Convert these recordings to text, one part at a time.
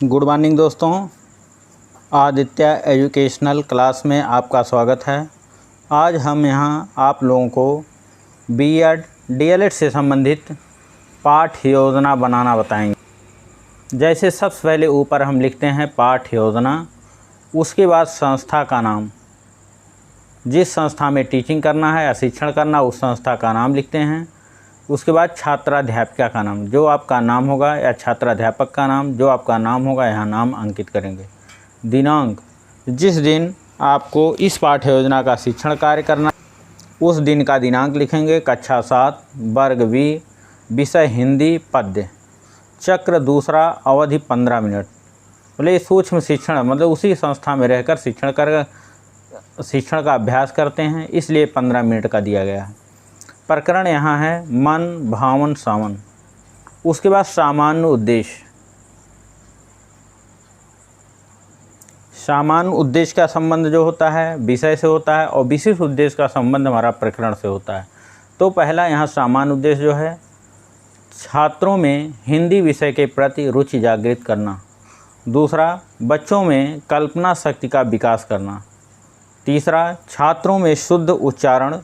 Good morning दोस्तों, Aditya educational class में आपका स्वागत है। आज हम यहाँ आप लोगों को बीएड डीएलएड से संबंधित पाठ योजना बनाना बताएंगे। जैसे सबसे पहले ऊपर हम लिखते हैं पाठ योजना, उसके बाद संस्था का नाम, जिस संस्था में टीचिंग करना है या शिक्षण करना उस संस्था का नाम लिखते हैं। उसके बाद छात्राध्यापिका का नाम, जो आपका नाम होगा, या छात्राध्यापक का नाम, जो आपका नाम होगा, यहाँ नाम अंकित करेंगे। दिनांक, जिस दिन आपको इस पाठ्य योजना का शिक्षण कार्य करना उस दिन का दिनांक लिखेंगे। कक्षा 7 वर्ग बी, विषय हिंदी पद्य, चक्र दूसरा, अवधि 15 मिनट। बोले सूक्ष्म शिक्षण मतलब उसी संस्था में रहकर शिक्षण का अभ्यास करते हैं, इसलिए 15 मिनट का दिया गया है। प्रकरण यहाँ है मन भावन सावन। उसके बाद सामान्य उद्देश्य, सामान्य उद्देश्य का संबंध जो होता है विषय से होता है और विशिष्ट उद्देश्य का संबंध हमारा प्रकरण से होता है। तो पहला यहाँ सामान्य उद्देश्य जो है छात्रों में हिंदी विषय के प्रति रुचि जागृत करना। दूसरा, बच्चों में कल्पना शक्ति का विकास करना। तीसरा, छात्रों में शुद्ध उच्चारण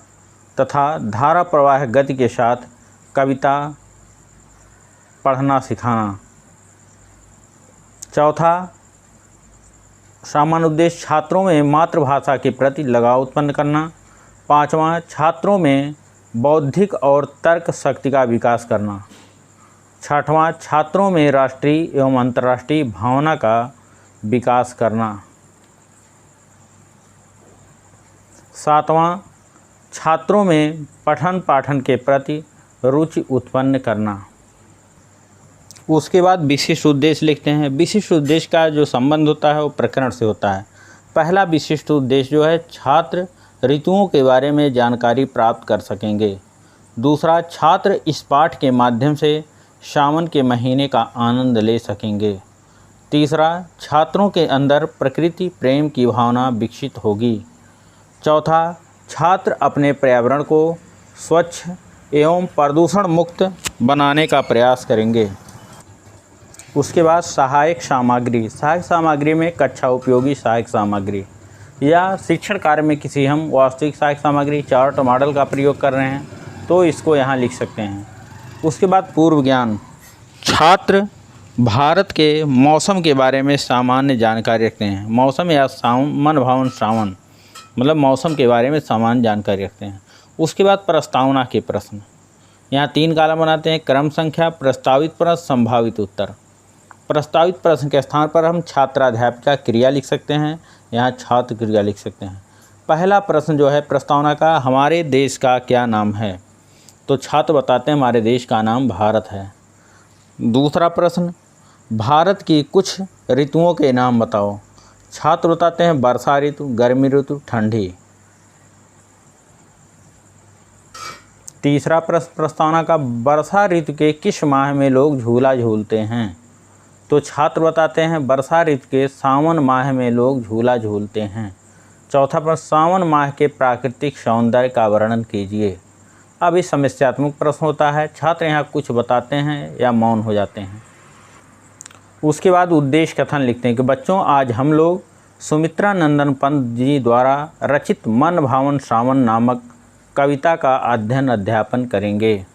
तथा धारा प्रवाह गति के साथ कविता पढ़ना सिखाना। चौथा, सामान्य उद्देश्य छात्रों में मातृभाषा के प्रति लगाव उत्पन्न करना। पाँचवा, छात्रों में बौद्धिक और तर्क शक्ति का विकास करना। छठवां, छात्रों में राष्ट्रीय एवं अंतर्राष्ट्रीय भावना का विकास करना। सातवां, छात्रों में पठन पाठन के प्रति रुचि उत्पन्न करना। उसके बाद विशिष्ट उद्देश्य लिखते हैं। विशिष्ट उद्देश्य का जो संबंध होता है वो प्रकरण से होता है। पहला विशिष्ट उद्देश्य जो है छात्र ऋतुओं के बारे में जानकारी प्राप्त कर सकेंगे। दूसरा, छात्र इस पाठ के माध्यम से सावन के महीने का आनंद ले सकेंगे। तीसरा, छात्रों के अंदर प्रकृति प्रेम की भावना विकसित होगी। चौथा, छात्र अपने पर्यावरण को स्वच्छ एवं प्रदूषण मुक्त बनाने का प्रयास करेंगे। उसके बाद सहायक सामग्री, सहायक सामग्री में कक्षा उपयोगी सहायक सामग्री या शिक्षण कार्य में किसी हम वास्तविक सहायक सामग्री चार्ट मॉडल का प्रयोग कर रहे हैं तो इसको यहाँ लिख सकते हैं। उसके बाद पूर्व ज्ञान, छात्र भारत के मौसम के बारे में सामान्य जानकारी रखते हैं। मौसम या मन भावन सावन मतलब मौसम के बारे में सामान्य जानकारी रखते हैं। उसके बाद प्रस्तावना के प्रश्न, यहाँ 3 कॉलम बनाते हैं। क्रम संख्या, प्रस्तावित प्रश्न, संभावित उत्तर। प्रस्तावित प्रश्न के स्थान पर हम छात्राध्यापिका क्रिया लिख सकते हैं, यहाँ छात्र क्रिया लिख सकते हैं। पहला प्रश्न जो है प्रस्तावना का, हमारे देश का क्या नाम है? तो छात्र बताते हैं हमारे देश का नाम भारत है। दूसरा प्रश्न, भारत की कुछ ऋतुओं के नाम बताओ। छात्र बताते हैं वर्षा ऋतु, गर्मी ऋतु, ठंडी। तीसरा प्रश्न प्रस्तावना का, वर्षा ऋतु के किस माह में लोग झूला झूलते हैं? तो छात्र बताते हैं वर्षा ऋतु के सावन माह में लोग झूला झूलते हैं। चौथा प्रश्न, सावन माह के प्राकृतिक सौंदर्य का वर्णन कीजिए। अब इस समस्यात्मक प्रश्न होता है, छात्र यहाँ कुछ बताते हैं या मौन हो जाते हैं। उसके बाद उद्देश्य कथन लिखते हैं कि बच्चों आज हम लोग सुमित्रा नंदन पंत जी द्वारा रचित मन भावन सावन नामक कविता का अध्ययन करेंगे।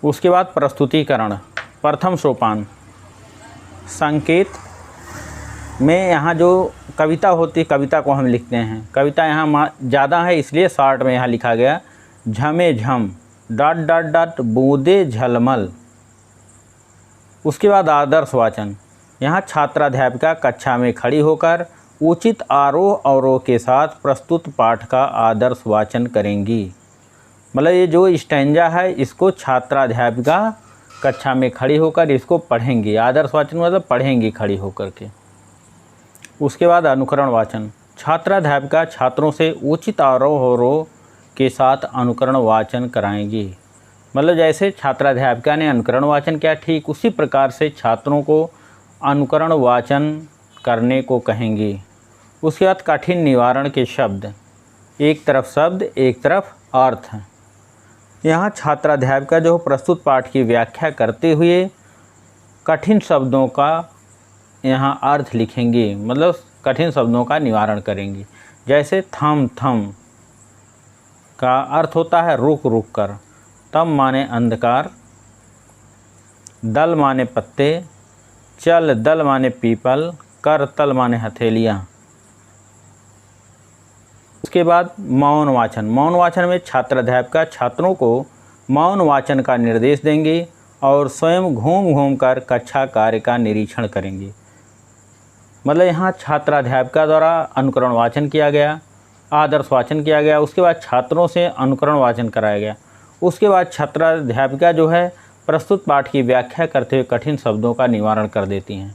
उसके बाद प्रस्तुतिकरण, प्रथम सोपान, संकेत में यहाँ जो कविता होती है कविता को हम लिखते हैं। कविता यहाँ ज़्यादा है इसलिए शॉर्ट में यहाँ लिखा गया, झमे झम डॉट डॉट डॉट बूंदे झलमल। उसके बाद आदर्श वाचन, यहाँ छात्राध्यापिका कक्षा में खड़ी होकर उचित आरोह अवरोह के साथ प्रस्तुत पाठ का आदर्श वाचन करेंगी। मतलब ये जो स्टैंजा है इसको छात्राध्यापिका कक्षा में खड़ी होकर इसको पढ़ेंगी। आदर्श वाचन मतलब पढ़ेंगी खड़ी होकर के। उसके बाद अनुकरण वाचन, छात्राध्यापिका छात्रों से उचित आरोह अवरोह के साथ अनुकरण वाचन कराएंगी। मतलब जैसे छात्राध्यापिका ने अनुकरण वाचन किया ठीक उसी प्रकार से छात्रों को अनुकरण वाचन करने को कहेंगी। उसके बाद कठिन निवारण के शब्द, एक तरफ शब्द एक तरफ अर्थ। यहाँ छात्राध्यापिका जो प्रस्तुत पाठ की व्याख्या करते हुए कठिन शब्दों का यहाँ अर्थ लिखेंगे, मतलब कठिन शब्दों का निवारण करेंगे। जैसे थम थम का अर्थ होता है रुक रुक कर, तम माने अंधकार, दल माने पत्ते, चल दल माने पीपल, कर तल माने हथेलियाँ। उसके बाद मौन वाचन। मौन वाचन में छात्र अध्यापिका छात्रों को मौन वाचन का निर्देश देंगे और स्वयं घूम घूम कर कक्षा कार्य का निरीक्षण करेंगे। मतलब यहाँ छात्राध्यापिका द्वारा अनुकरण वाचन किया गया, आदर्श वाचन किया गया, उसके बाद छात्रों से अनुकरण वाचन कराया गया। उसके बाद छात्राध्यापिका जो है प्रस्तुत पाठ की व्याख्या करते हुए कठिन शब्दों का निवारण कर देती हैं,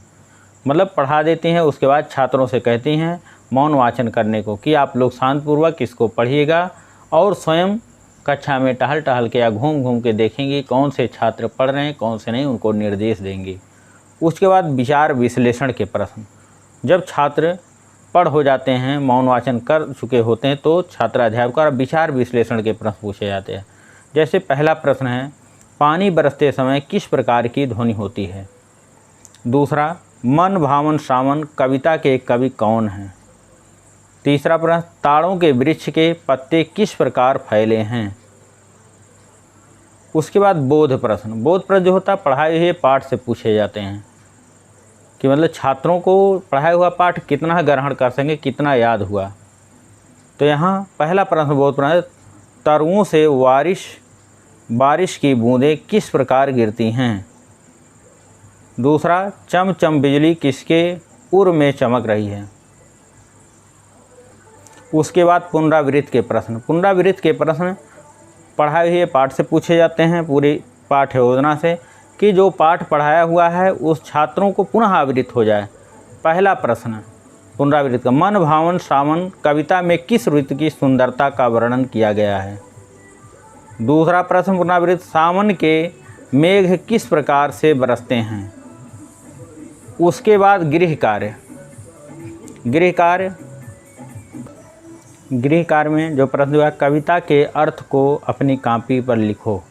मतलब पढ़ा देती हैं। उसके बाद छात्रों से कहती हैं मौन वाचन करने को कि आप लोग शांतपूर्वक इसको पढ़िएगा और स्वयं कक्षा में टहल टहल के या घूम घूम के देखेंगे कौन से छात्र पढ़ रहे हैं कौन से नहीं, उनको निर्देश देंगे। उसके बाद विचार विश्लेषण के प्रश्न। जब छात्र पढ़ हो जाते हैं, मौन वाचन कर चुके होते हैं, तो छात्राध्यापिका और विचार विश्लेषण के प्रश्न पूछे जाते हैं। जैसे पहला प्रश्न है, पानी बरसते समय किस प्रकार की ध्वनि होती है? दूसरा, मन भावन श्रावण कविता के कवि कौन हैं? तीसरा प्रश्न, ताड़ों के वृक्ष के पत्ते किस प्रकार फैले हैं? उसके बाद बोध प्रश्न। बोध प्रश्न जो होता है पढ़ाए हुए पाठ से पूछे जाते हैं कि मतलब छात्रों को पढ़ाया हुआ पाठ कितना ग्रहण कर सकेंगे, कितना याद हुआ। तो यहाँ पहला प्रश्न बोध प्रश्न, तरुओं से बारिश की बूंदें किस प्रकार गिरती हैं? दूसरा, चम चम बिजली किसके उर में चमक रही है? उसके बाद पुनरावृत्त के प्रश्न। पुनरावृत्त के प्रश्न पढ़ाए हुए पाठ से पूछे जाते हैं, पूरी पाठ्य योजना से, कि जो पाठ पढ़ाया हुआ है उस छात्रों को पुनः आवृत्त हो जाए। पहला प्रश्न पुनरावृत्त का, मन भावन श्रावण कविता में किस ऋतु की सुंदरता का वर्णन किया गया है? दूसरा प्रश्न पुनरावृत्त, सावन के मेघ किस प्रकार से बरसते हैं? उसके बाद गृह कार्य में जो प्रश्न हुआ, कविता के अर्थ को अपनी कॉपी पर लिखो।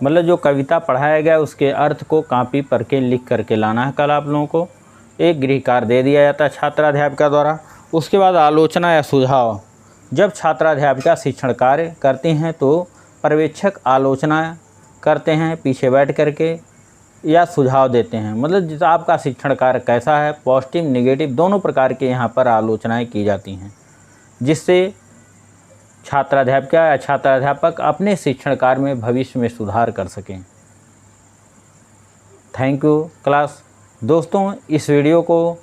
मतलब जो कविता पढ़ाया गया उसके अर्थ को कॉपी पर के लिख करके लाना है। कल आप लोगों को एक गृह कार्य दे दिया जाता है छात्राध्यापिका द्वारा। उसके बाद आलोचना या सुझाव। जब छात्राध्यापिका शिक्षण कार्य करती हैं तो पर्यवेक्षक आलोचना करते हैं पीछे बैठ करके, या सुझाव देते हैं। मतलब आपका शिक्षण कार्य कैसा है, पॉजिटिव नेगेटिव दोनों प्रकार के यहाँ पर आलोचनाएँ की जाती हैं, जिससे छात्राध्यापिका या छात्राध्यापक अपने शिक्षण कार्य में भविष्य में सुधार कर सकें। Thank you class. दोस्तों, इस वीडियो को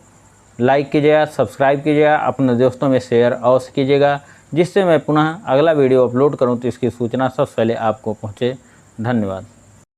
लाइक कीजिएगा, सब्सक्राइब कीजिएगा, अपने दोस्तों में शेयर अवश्य कीजिएगा, जिससे मैं पुनः अगला वीडियो अपलोड करूं तो इसकी सूचना सबसे पहले आपको पहुंचे। धन्यवाद।